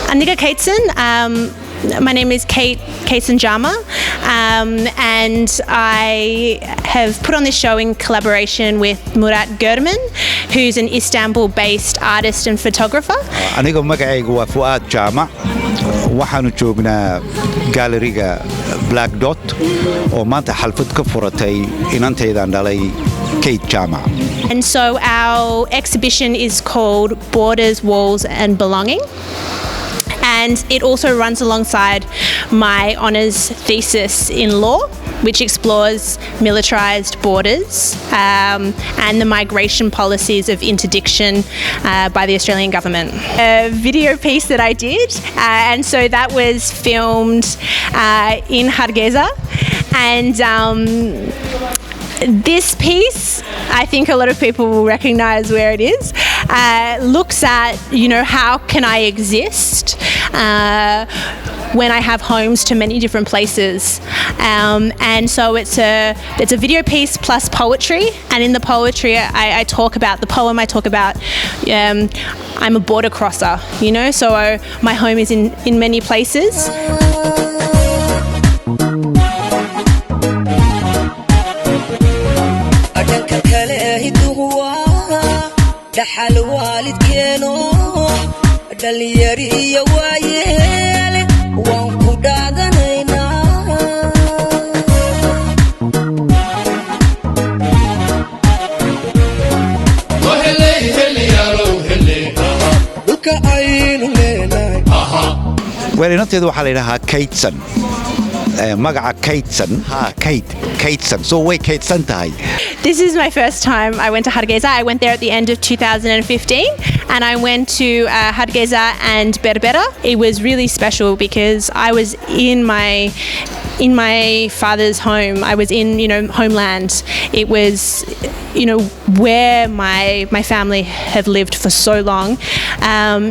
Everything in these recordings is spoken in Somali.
Aniga Kateson. My name is Kate Jama, and I have put on this show in collaboration with Murat Gurman, who's an Istanbul-based artist and photographer. Aniga magacaygu waa Fuad Jama. Waxaanu joognaa gaaleriga Black Dot oo maanta xalfad ka furatay inantaydan dhalay Kate Jama. And so our exhibition is called Borders, Walls and Belonging. And it also runs alongside my honours thesis in law, which explores militarised borders and the migration policies of interdiction by the Australian government. A video piece that I did, and so that was filmed in Hargeisa, and this piece, I think a lot of people will recognise where it is, looks at, how can I exist when I have homes to many different places. And so it's a video piece plus poetry, and in the poetry I talk about the poem, I talk about I'm a border crosser, so my home is in many places. dhaxal waalidkeeno dhalinyari iyo waayeel waan ku dhaadanaynaa dhulka aynu leenahay weelinanteedu waxaa la yidhahaa Kateson. Magaca Kateson. So way Kateson tahay. This is my first time I went to Hargeisa. I went there at the end of 2015, and I went to Hargeisa and Berbera. It was really special because I was in my father's home. I was in, homeland. It was, where my family have lived for so long.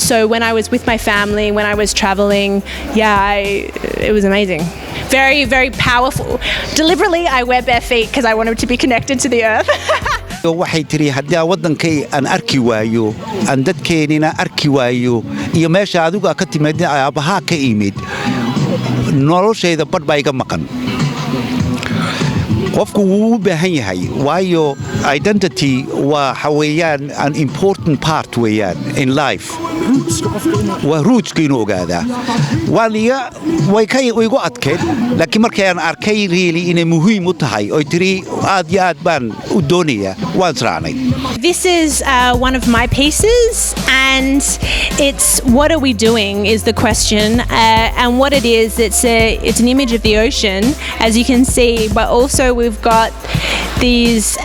So when I was with my family, when I was traveling, it was amazing. Very, very powerful. Deliberately, I wear bare feet because I wanted to be connected to the earth. waxay tiri haddii wadankay aan arki waayo aan dadkeenina arki waayo iyo meesha adigu ka timid aabaha ka imid noloshayda badh baa iga maqan qofku wuu u baahan yahay waayo identity waa xawayaan an important part weeyaan in life waa rootskiinu ogaadaa way igu adkeed laakiin markaan arkay really inay muhiim u tahay oo tiri aad iyo aad baan u doonayaa waan israacnay. This is one of my pieces, and it's what are we doing is the question, and what it is, it's an image of the ocean, as you can see, but also we've got these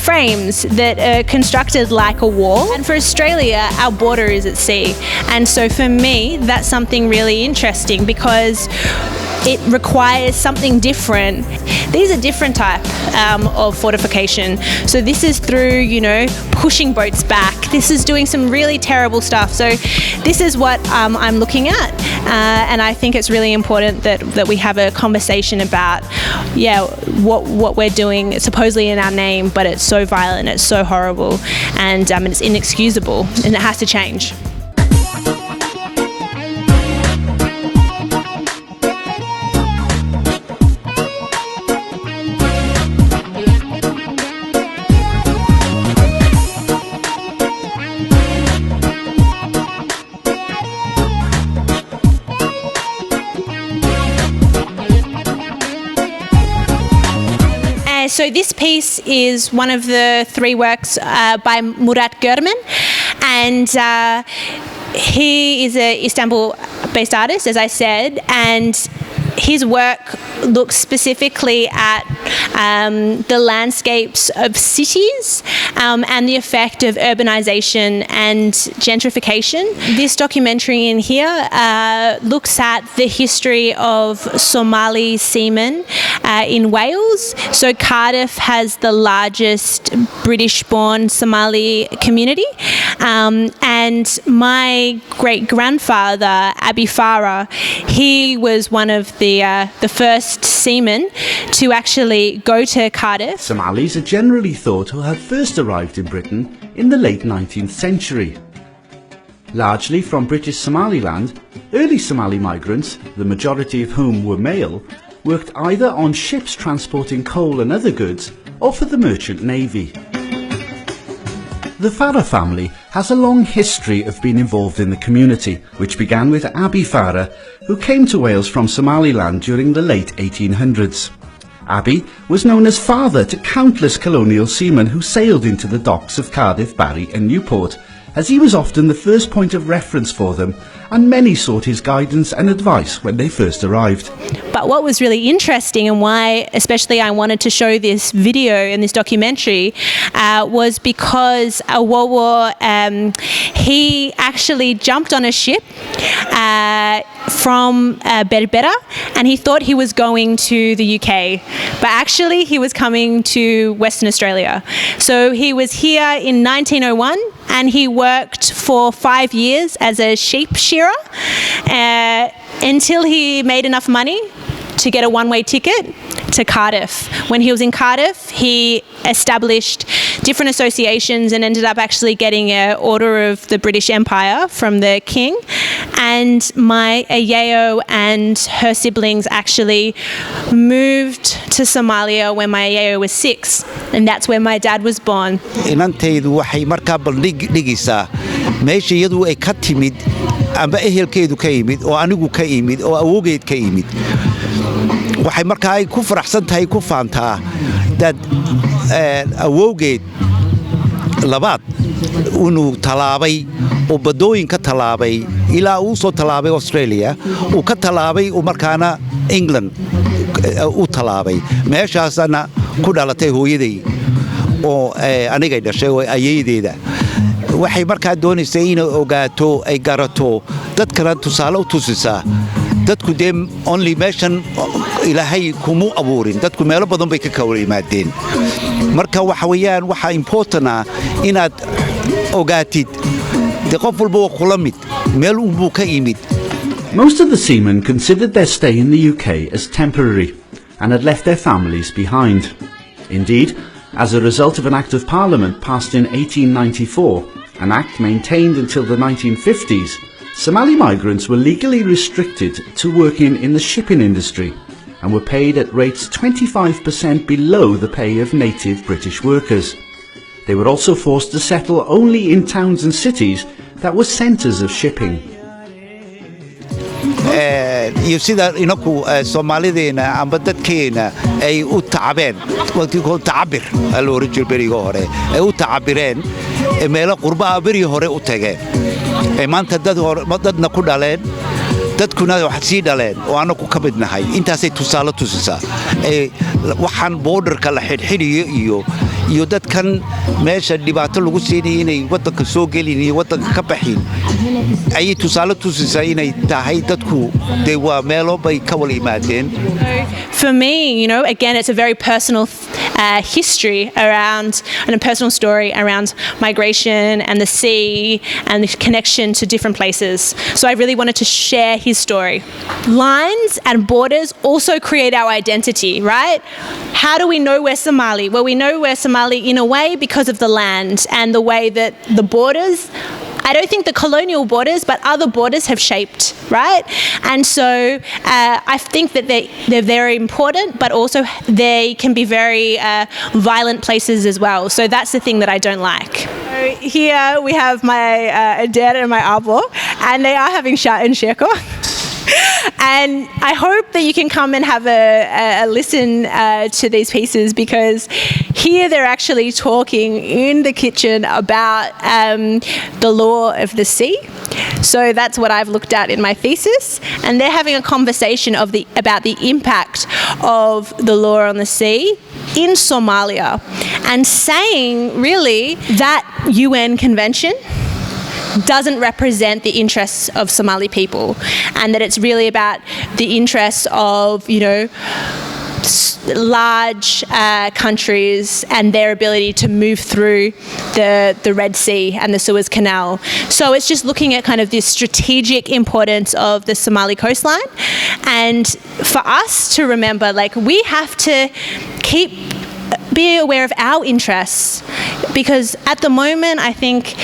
frames that are constructed like a wall. And for Australia, our border is at sea, and so for me that's something really interesting because it requires something different. These are different type of fortification. So this is through, pushing boats back. This is doing some really terrible stuff. So this is what I'm looking at. And I think it's really important that we have a conversation about, what we're doing supposedly in our name, but it's so violent, it's so horrible, and it's inexcusable, and it has to change. So this piece is one of the 3 works by Murat Gurman, and he is an Istanbul-based artist, as I said, and his work looks specifically at the landscapes of cities and the effect of urbanisation and gentrification. This documentary in here looks at the history of Somali seamen in Wales. So Cardiff has the largest British-born Somali community, and my great-grandfather, Abi Farah, he was one of the first seamen to actually go to Cardiff. Somalis are generally thought to have first arrived in Britain in the late 19th century. Largely from British Somaliland, early Somali migrants, the majority of whom were male, worked either on ships transporting coal and other goods or for the merchant navy. The Farah family has a long history of being involved in the community, which began with Abi Farah, who came to Wales from Somaliland during the late 1800s. Abi was known as father to countless colonial seamen who sailed into the docks of Cardiff, Barry and Newport, as he was often the first point of reference for them, and many sought his guidance and advice when they first arrived. But what was really interesting, and why especially I wanted to show this video and this documentary, was because Awowo, he actually jumped on a ship from Berbera, and he thought he was going to the UK, but actually he was coming to Western Australia. So he was here in 1901, and he worked for 5 years as a sheep shearer until he made enough money to get a one-way ticket to Cardiff. When he was in Cardiff, he established different associations and ended up actually getting an Order of the British Empire from the King. And my Ayeo and her siblings actually moved to Somalia when my Ayeo was 6, and that's where my dad was born. inantaydu waxay markaa baldhigaysaa meesha iyadu ay ka timid amba ehelkeedu ka yimid oo anigu ka yimid oo awoogeed ka yimid. waxay markaa ay ku faraxsan tahay ku faantaa dad awoogeed labaad inuu talaabay oo badooyin ka talaabay ilaa uu soo talaabay Australia uu ka talaabay oo markaana England uu talaabay meeshaasna ku dhalatay hooyaday oo aniga dhashay oo ayeedeeda. waxay markaa doonaysay inay ogaato ay garato dadkana tusaale u tusisaa dadku dee only meeshan ilaahay kumu abuurin dadku meelo badan bay ka kala yimaadeen. marka waxa weeyaan waxa important ah inaad ogaatid de qof walba oo kula mid meel uu buu ka yimid. Most of the seamen considered their stay in the UK as temporary and had left their families behind. Indeed, as a result of an Act of Parliament passed in 1894, an act maintained until the 1950s, Somali migrants were legally restricted to working in the shipping industry and were paid at rates 25% below the pay of native British workers. They were also forced to settle only in towns and cities that were centres of shipping. iyo sida inaku Soomaalideena amba dadkeena ay u tacabeen waqtii koo tacabir la oran jiray beriga hore ay u tacabireen meelo qurba beri hore u tageen maanta dadna ku dhaleen dadkuna wax sii dhaleen oo anaku ka midnahay intaasay tusaale tusisaa waxaan borderka la xidhiidhiyo iyo dadkan meesha dhibaato lagu siinay inay wadanka soo gelin iyo wadanka ka baxin ay tusaale tusisaa inay tahay dadku they waa meelo bay ka wal yimaadeen. For me, again, it's a very personal history around, and a personal story around migration and the sea and the connection to different places. So I really wanted to share his story. Lines and borders also create our identity, right? How do we know we're Somali? Well, we know we're Somali in a way because of the land and the way that the borders, I don't think the colonial borders, but other borders have shaped, right? And so I think that they're very important, but also they can be very violent places as well. So that's the thing that I don't like. So here we have my dad and my abo, and they are having shat and sheko. And I hope that you can come and have a listen to these pieces, because here they're actually talking in the kitchen about the law of the sea. So that's what I've looked at in my thesis, and they're having a conversation about the impact of the law on the sea in Somalia, and saying really that UN convention doesn't represent the interests of Somali people, and that it's really about the interests of, large countries and their ability to move through the Red Sea and the Suez Canal. So it's just looking at kind of the strategic importance of the Somali coastline, and for us to remember, we have to be aware of our interests, because at the moment I think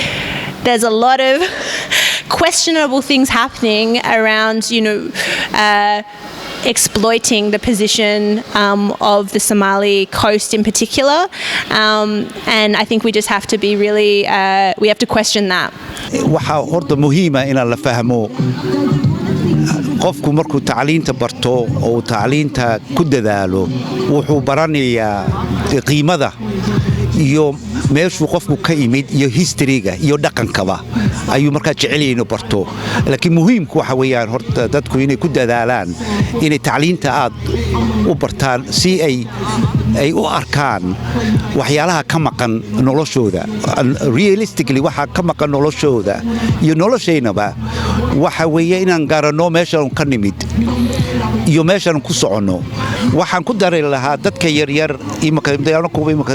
there's a lot of questionable things happening around, exploiting the position of the Somali coast in particular. And I think we just have to be really, we have to question that. waxaa horta muhiima inaan la fahmo qofku markuu tacliinta barto oo tacliinta ku dadaalo wuxuu baranayaa qiimada iyo meeshuu qofku ka imid iyo historyga iyo dhaqankaba ayuu markaa jecel yahay inuu barto laakiin muhiimku waxa weeyaan horta dadku inay ku dadaalaan inay tacliinta aad u bartaan si ay u arkaan waxyaalaha ka maqan noloshooda realistically waxa ka maqan noloshooda iyo nolosheynaba waxa weeye inaan garanno meeshaan ka nimid iyo meeshaan ku soconno waxaan ku dari lahaa dadka yaryar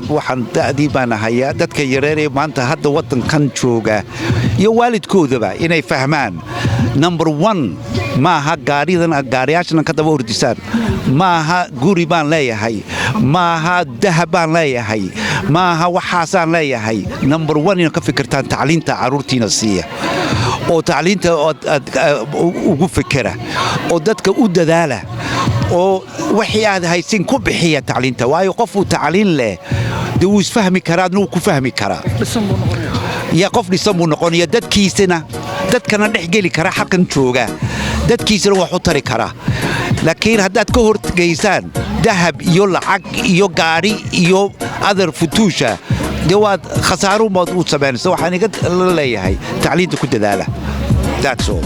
waxaan da'dii baan ahayaa dadka yaryar ee maanta hadda waddankan jooga iyo waalidkoodaba inay fahmaan number 1 maaha gaariyaashan ka daba ordisaan maaha guri baan leeyahay maaha dahab baan leeyahay maaha waxaasaan leeyahay number 1 inaad ka fikirtaan tacliinta carruurtiina siiya oo tacliinta ugu fikira oo dadka u dadaala oo wixii aad haysin ku bixiya tacliinta waayo qofuu tacliin leh dee wuu isfahmi karaa adna wuu ku fahmi karaa ya qof dhisan buu noqonaya dadkana dhex geli kara xaqan jooga dadkiisana wax u tari karaa laakiin haddaad ka horgeysaan dahab iyo lacag iyo gaari iyo adar futuusha dee waad khasaarumaad u samaynaysa waxaan iga leeyahay tacliinta ku dadaala that's all